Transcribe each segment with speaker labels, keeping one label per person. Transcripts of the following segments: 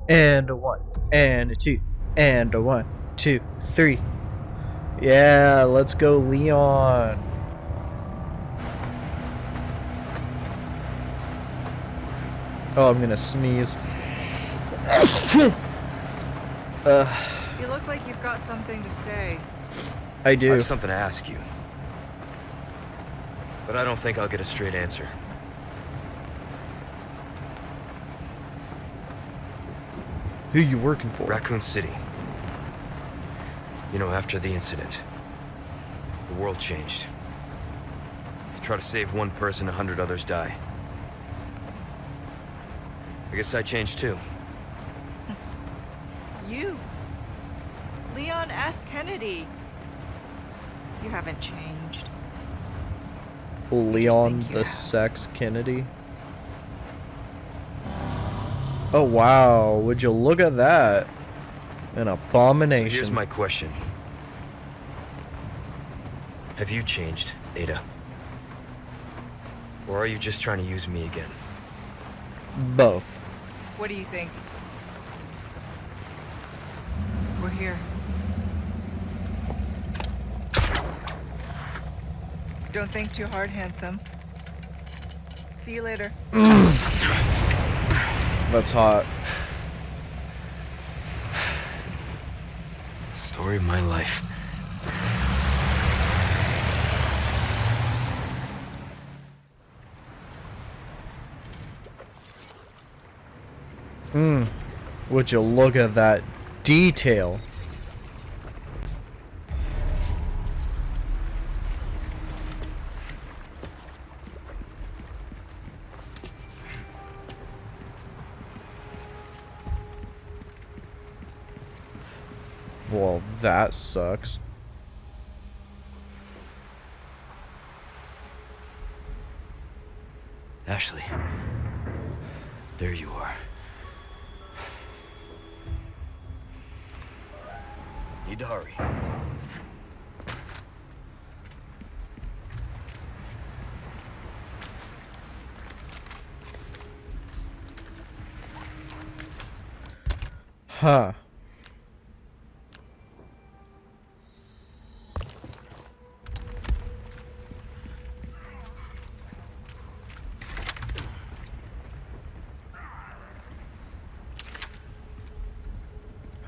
Speaker 1: And a one, and a two, and a one, two, three. Yeah, let's go, Leon. Oh, I'm gonna sneeze.
Speaker 2: You look like you've got something to say.
Speaker 1: I do.
Speaker 3: I have something to ask you. But I don't think I'll get a straight answer.
Speaker 1: Who you working for?
Speaker 3: Raccoon City. You know, after the incident, the world changed. You try to save one person, 100 others die. I guess I changed too.
Speaker 2: You? Leon S. Kennedy. You haven't changed.
Speaker 1: Leon
Speaker 2: think you
Speaker 1: the
Speaker 2: have.
Speaker 1: Sex Kennedy. Oh wow, would you look at that? An abomination.
Speaker 3: So here's my question. Have you changed, Ada? Or are you just trying to use me again?
Speaker 1: Both.
Speaker 2: What do you think? We're here. Don't think too hard, handsome. See you later.
Speaker 1: That's hot.
Speaker 3: Story of my life.
Speaker 1: Would you look at that detail? Well, that sucks.
Speaker 3: Ashley. There you are. Need to hurry.
Speaker 1: Huh.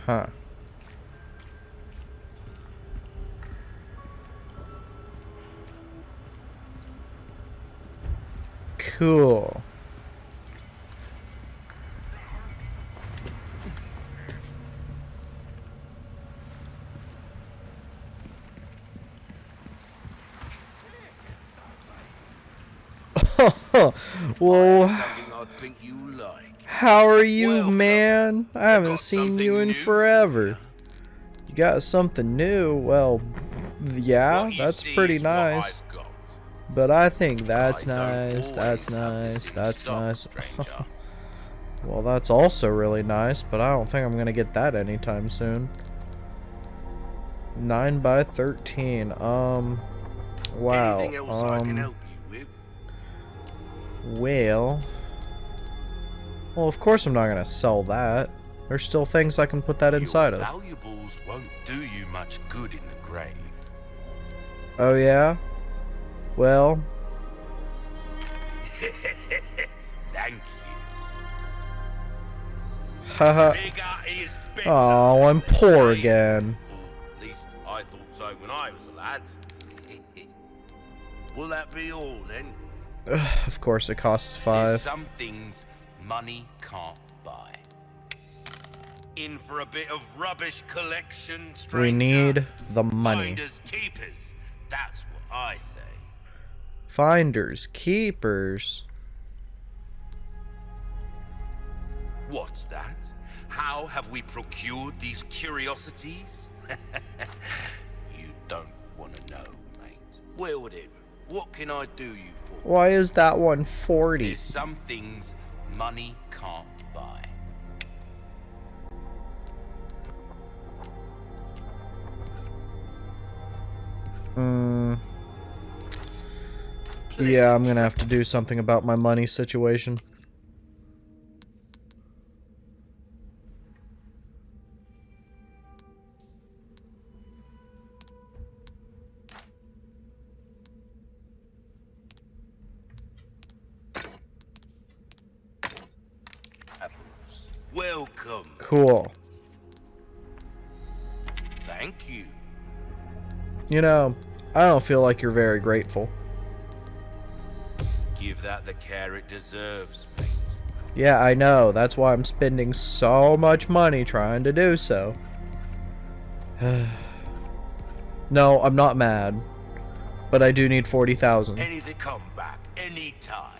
Speaker 1: Huh. Cool. Whoa.
Speaker 4: Something I think you like.
Speaker 1: How are you,
Speaker 4: Welcome.
Speaker 1: man? I haven't
Speaker 4: got
Speaker 1: seen
Speaker 4: something
Speaker 1: you in
Speaker 4: new for
Speaker 1: forever.
Speaker 4: ya.
Speaker 1: You got something new? Well, yeah,
Speaker 4: What you
Speaker 1: that's
Speaker 4: see
Speaker 1: pretty
Speaker 4: is what
Speaker 1: nice.
Speaker 4: I've got.
Speaker 1: But I think that's
Speaker 4: I don't
Speaker 1: nice, that's
Speaker 4: always have the
Speaker 1: nice,
Speaker 4: same
Speaker 1: that's
Speaker 4: stock,
Speaker 1: nice.
Speaker 4: stranger.
Speaker 1: Well, that's also really nice, but I don't think I'm gonna get that anytime soon. 9 by 13. Wow.
Speaker 4: Anything else I can help you with?
Speaker 1: Well, of course I'm not gonna sell that. There's still things I can put that inside
Speaker 4: Your
Speaker 1: of.
Speaker 4: valuables won't do you much good in the grave.
Speaker 1: Oh yeah? Well,
Speaker 4: Thank you.
Speaker 1: haha.
Speaker 4: Bigger is better.
Speaker 1: Oh, I'm
Speaker 4: as they
Speaker 1: poor
Speaker 4: say.
Speaker 1: again.
Speaker 4: At least I thought so when I was a lad. Will that be all then?
Speaker 1: Of course it costs
Speaker 4: There's
Speaker 1: 5.
Speaker 4: some things money can't buy. In for a bit of rubbish collection, stranger.
Speaker 1: We need the money.
Speaker 4: Finders keepers. That's what I say.
Speaker 1: Finders, keepers.
Speaker 4: What's that? How have we procured these curiosities? You don't want to know, mate. Well then, what can I do you for?
Speaker 1: Why is that one 40?
Speaker 4: There's some things money can't buy.
Speaker 1: Yeah, I'm gonna have to do something about my money situation.
Speaker 4: Welcome.
Speaker 1: Cool.
Speaker 4: Thank you.
Speaker 1: You know, I don't feel like you're very grateful.
Speaker 4: Give that the care it deserves, mate.
Speaker 1: Yeah, I know. That's why I'm spending so much money trying to do so. No, I'm not mad. But I do need 40,000.
Speaker 4: Anything come back anytime.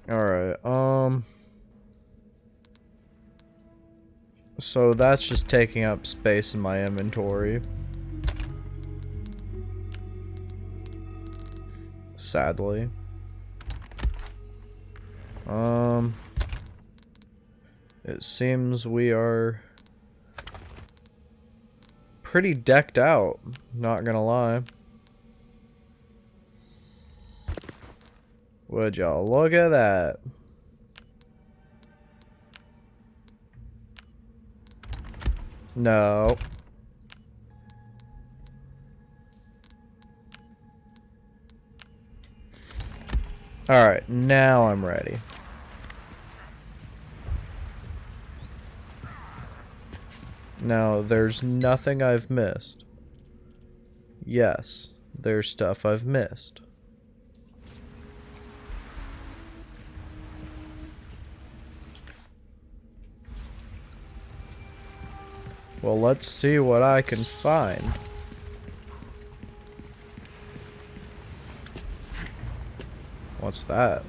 Speaker 1: Alright, so that's just taking up space in my inventory. Sadly. It seems we are pretty decked out, not gonna lie. Would y'all look at that? No. Alright, now I'm ready. Now, there's nothing I've missed. Yes, there's stuff I've missed. Well, let's see what I can find. What's that?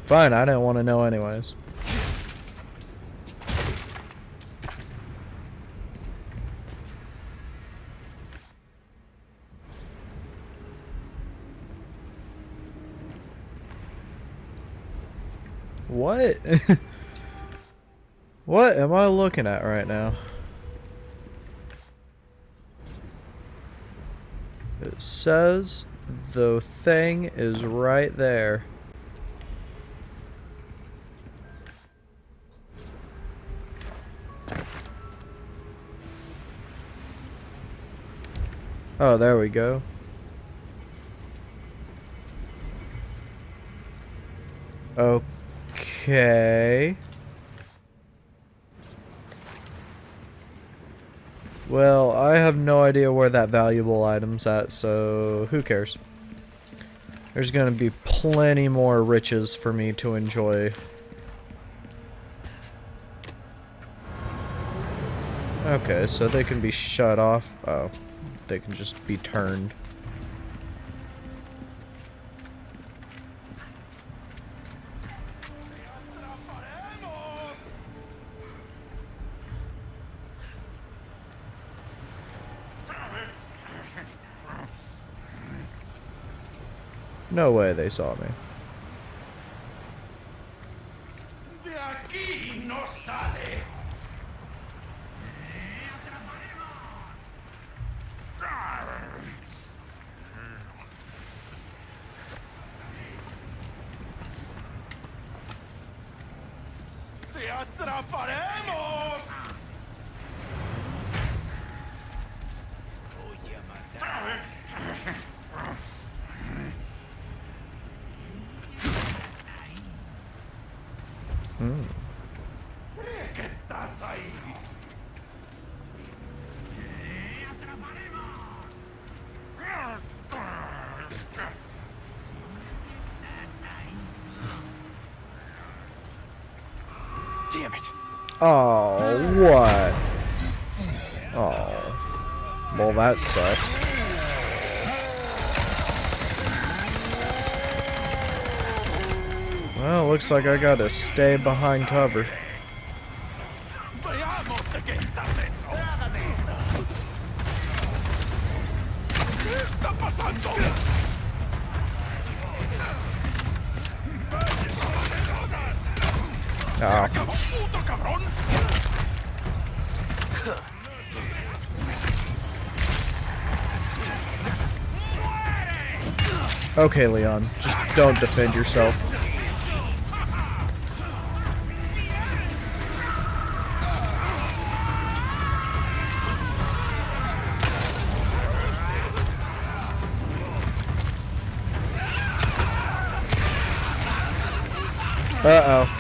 Speaker 1: Fine, I didn't want to know anyways. What? What am I looking at right now? It says the thing is right there. Oh, there we go. Okay. Well, I have no idea where that valuable item's at, so who cares? There's gonna be plenty more riches for me to enjoy. Okay, so they can be shut off. Oh, they can just be turned. No way they saw me.
Speaker 4: De aquí no sales. ¡Te atraparemos! Voy a matar. ¿Qué estás ahí? Damn it.
Speaker 1: Oh, what? Oh. Well, that sucks. Well, looks like I gotta stay behind cover.
Speaker 4: Veamos de qué estás hecho. ¿Qué está pasando?
Speaker 1: Oh.
Speaker 4: ¡Acabó, puto cabrón!
Speaker 1: Okay, Leon, just don't defend yourself. Uh-oh.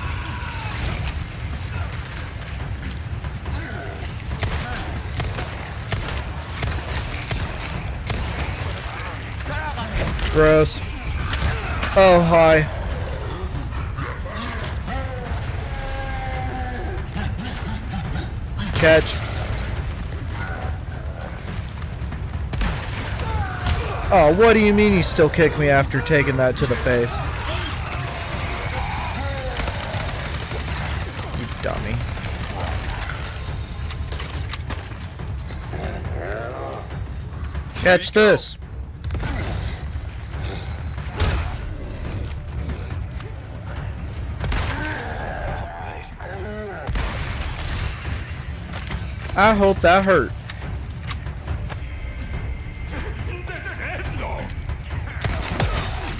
Speaker 1: Gross. Oh, hi. Catch. Oh, what do you mean you still kick me after taking that to the face? You dummy. Catch this. I hope that hurt.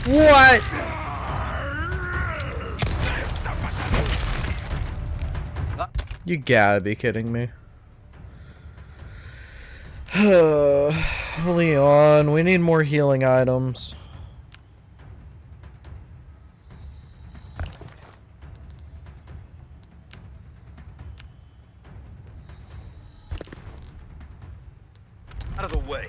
Speaker 1: What? You gotta be kidding me. Leon, we need more healing items.
Speaker 3: Out of the way.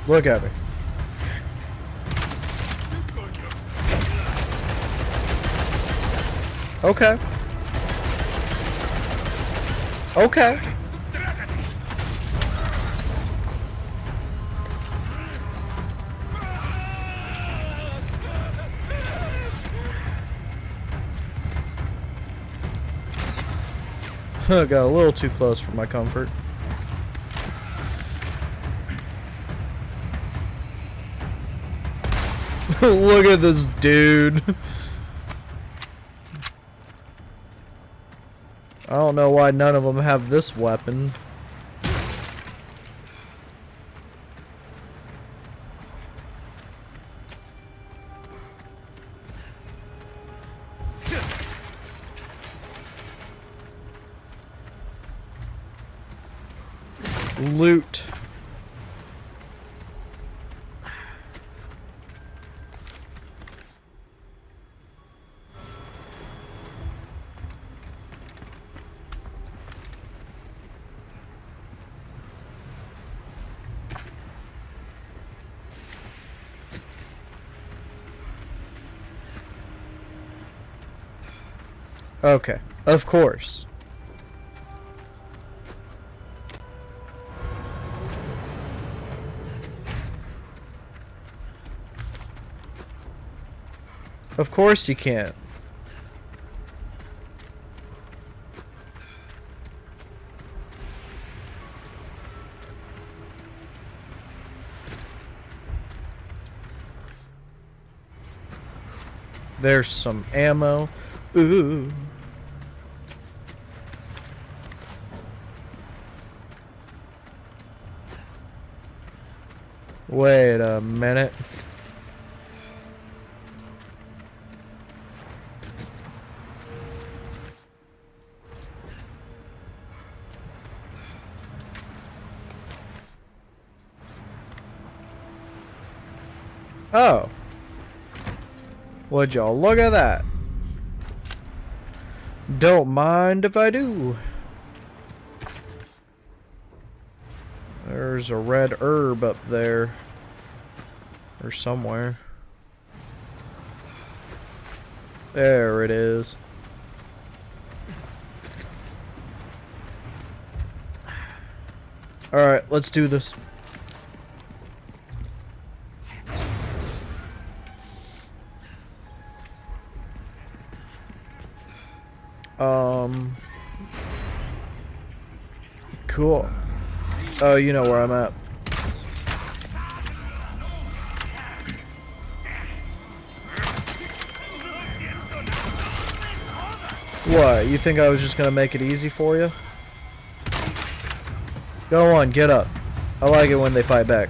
Speaker 1: Look at me. Okay. Okay. Got a little too close for my comfort. Look at this dude. I don't know why none of them have this weapon. Loot. Okay, of course. Of course you can't. There's some ammo. Ooh. Wait a minute. Oh. Would y'all look at that? Don't mind if I do. There's a red herb up there. Or somewhere. There it is. Alright, let's do this. Cool. Oh, you know where I'm at. What? You think I was just gonna make it easy for you? Go on, get up. I like it when they fight back.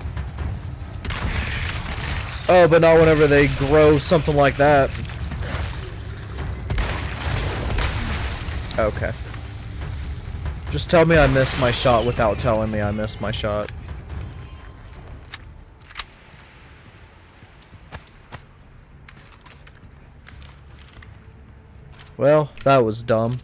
Speaker 1: Oh, but not whenever they grow something like that. Okay. Just tell me I missed my shot without telling me I missed my shot. Well, that was dumb.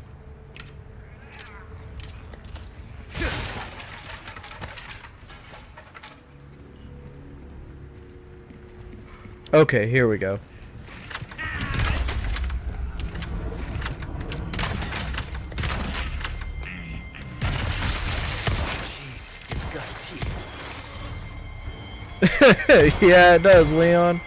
Speaker 1: Okay, here we go.
Speaker 3: Jesus, it's got teeth.
Speaker 1: Yeah, it does, Leon.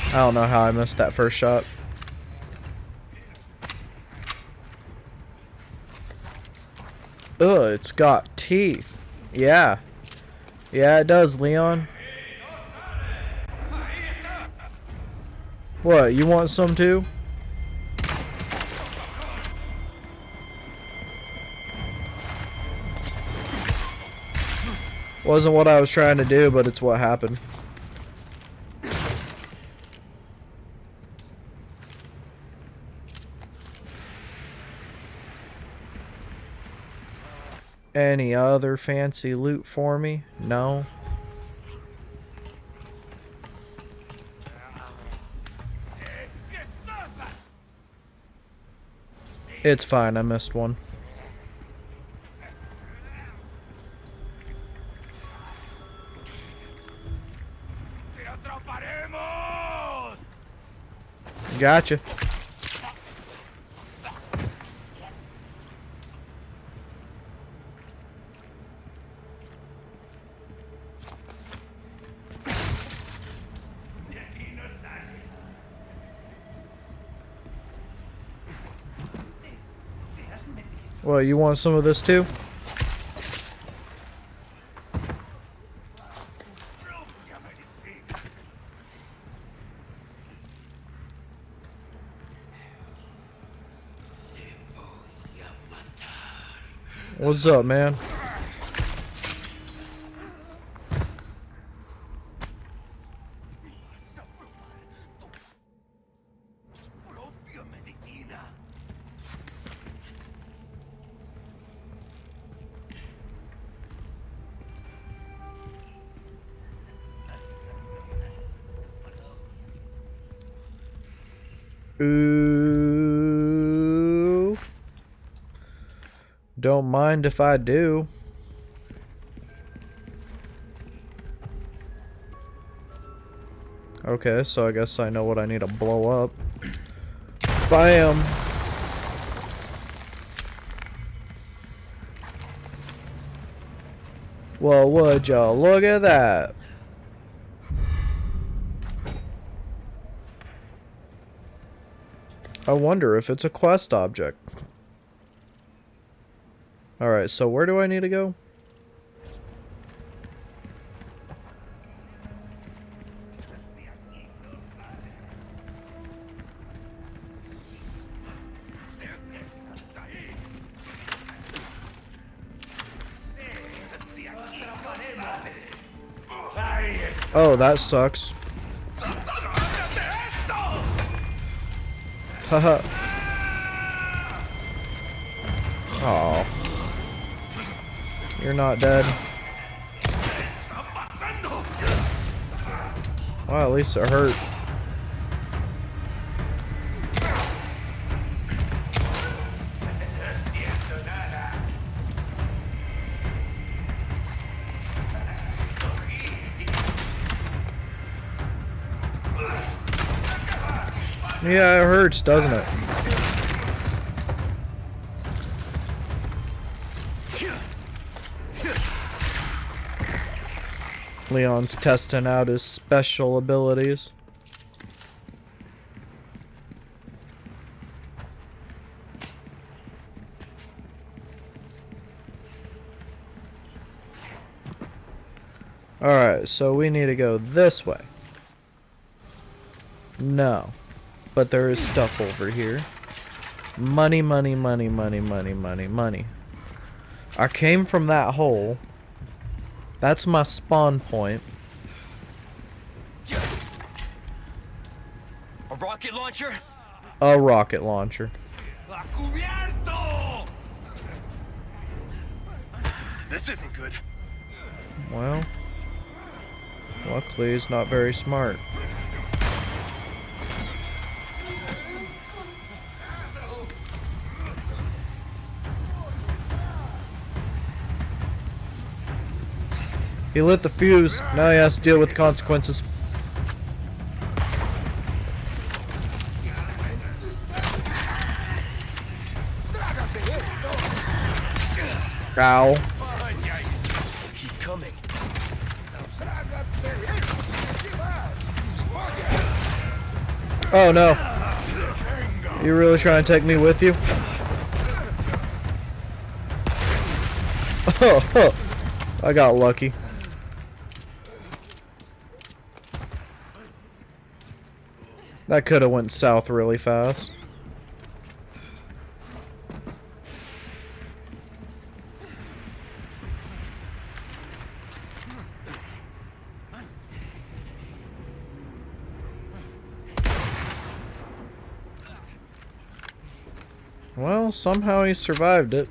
Speaker 1: I don't know how I missed that first shot. Ugh, it's got teeth. Yeah. Yeah, it does, Leon. What, you want some too? Wasn't what I was trying to do, but it's what happened. Any other fancy loot for me? No. It's fine, I missed one. Gotcha. Well, you want some of this too? What's up, man? Ooh. Don't mind if I do. Okay, so I guess I know what I need to blow up. Bam! Well, would y'all look at that? I wonder if it's a quest object. Alright, so where do I need to go? Oh, that sucks. Haha. Oh. You're not dead. Well, at least it hurt. Yeah, it hurts, doesn't it? Leon's testing out his special abilities. Alright, so we need to go this way. No. But there is stuff over here. Money, money, money, money, money, money, money. I came from that hole. That's my spawn point.
Speaker 3: A rocket launcher?
Speaker 1: A rocket launcher.
Speaker 3: This isn't good.
Speaker 1: Well, luckily he's not very smart. He lit the fuse. Now he has to deal with the consequences. Ow.
Speaker 3: Keep coming.
Speaker 1: Oh no. You really trying to take me with you? Oh, I got lucky. That could have went south really fast. Well, somehow he survived it.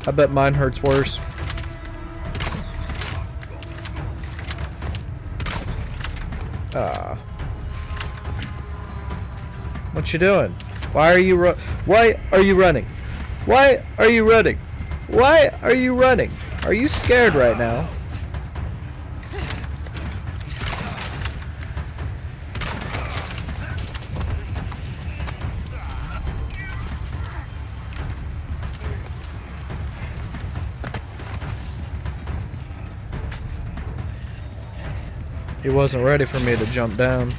Speaker 1: I bet mine hurts worse. Ah. What you doing? Why are you Why are you running? Why are you running? Why are you running? Are you scared right now? He wasn't ready for me to jump down.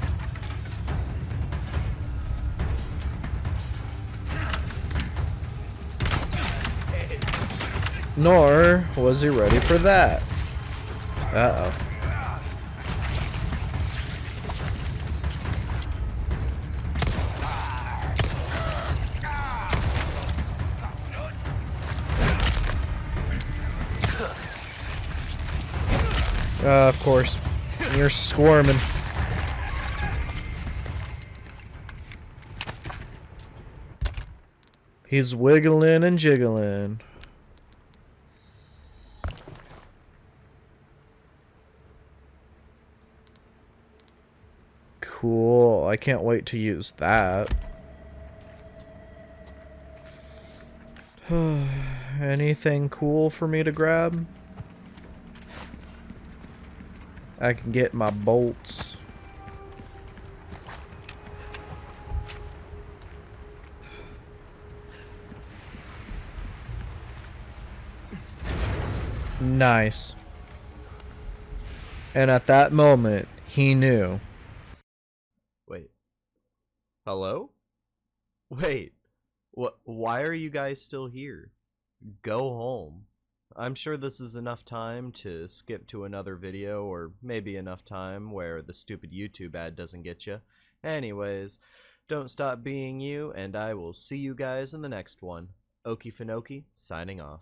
Speaker 1: Nor was he ready for that. Uh-oh. Of course. You're squirming. He's wiggling and jiggling. Cool. I can't wait to use that. Anything cool for me to grab? I can get my bolts. Nice. And at that moment, he knew. Wait. Hello? Wait. What? Why are you guys still here? Go home. I'm sure this is enough time to skip to another video, or maybe enough time where the stupid YouTube ad doesn't get you. Anyways, don't stop being you, and I will see you guys in the next one. Okie Finoki, signing off.